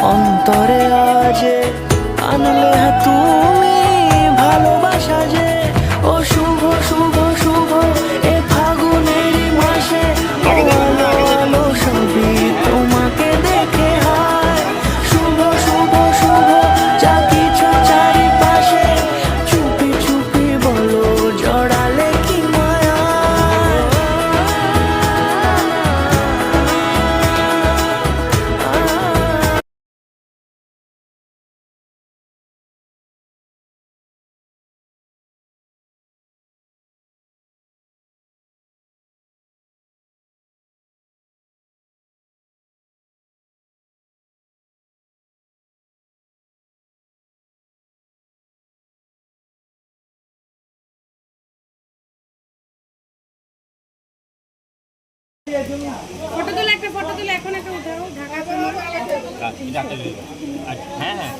অন্তরে আজ আনলে তুমি ভালোবাসা যে ও শুভ শুভ শুভ এ ফাগুনের মাসে আলো আলো সবই তোমাকে দেখে হয় শুভ শুভ শুভ যা কিছু চারিপাশে চুপি চুপি বলো জড়ালে কি মায়া ফটো তুলে একটা ফটো তুলে এখন একটা উঠাও ঢাকা। হ্যাঁ হ্যাঁ।